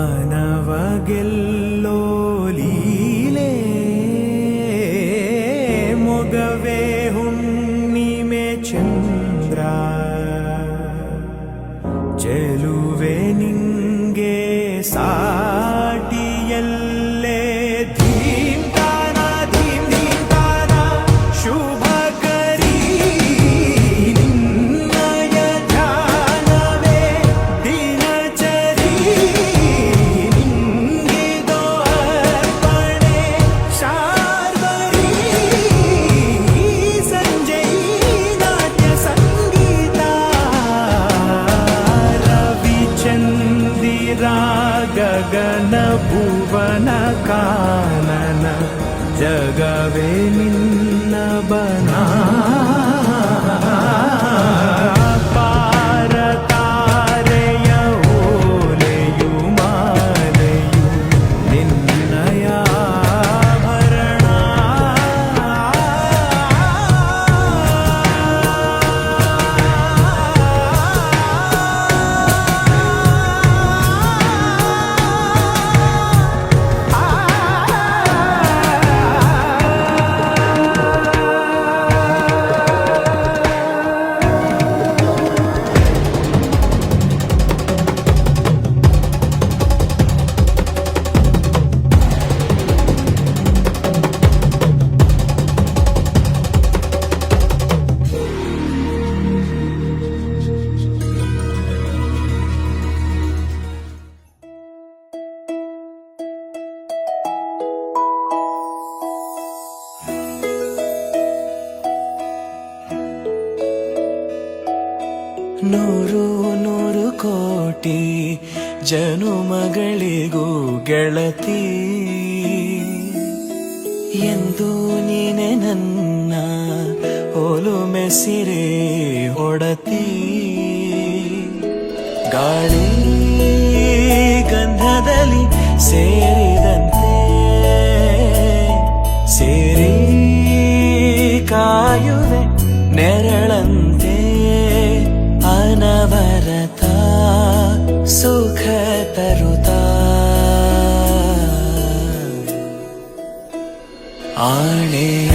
ಮಾನವ ಗೆಲ್ಲೋ ಲೀಲೆ ಮೊಗವೇ ಹುಣ್ಣಿಮೆ ಚಂದ್ರ ಚೆಲುವೆ ನಿಂಗೆ ಸಾಟಿಯಲ್ಲೇ ಧೀಮ್ ತಾನ ಧೀಮ್ ಧೀಮ್ ತಾನ ಶುಭ ಕರೀ ನಿನ್ನಯ ಧ್ಯಾನವೇ ದಿನಚರಿ ನಿಂಗಿದೋ ಅರ್ಪಣೆ ಶಾರ್ವರಿ ಸಂಜೆ ನಾಟ್ಯ ಸಂಗೀತ ರವಿಚಂದಿರ ಗಗನ ಭುವನ ಕಾನನ ಜಗವೇ ನಿನ್ನ ಬನಾ ಪಾರ ತಾರೆಯ ಓಲೆಯು ಮಾಲೆಯು ನಿನ್ನಯ ಆಭರಣ ನೂರು ನೂರು ಕೋಟಿ ಜನುಮಗಳಿಗೂ ಗೆಳತಿ ಎಂದು ನೀನೆ ನನ್ನ ಒಲುಮೆ ಸಿರೆ ಒಡತಿ ಗಾಳಿ ಗಂಧದಲ್ಲಿ ಸೇರಿದಂತೆ ಸೇರಿ ಕಾಯುವೆ ನೆರಳಂತೆ ಅನವರತ ಸುಖ ತರುತ್ತಾ ಆಣೆಯ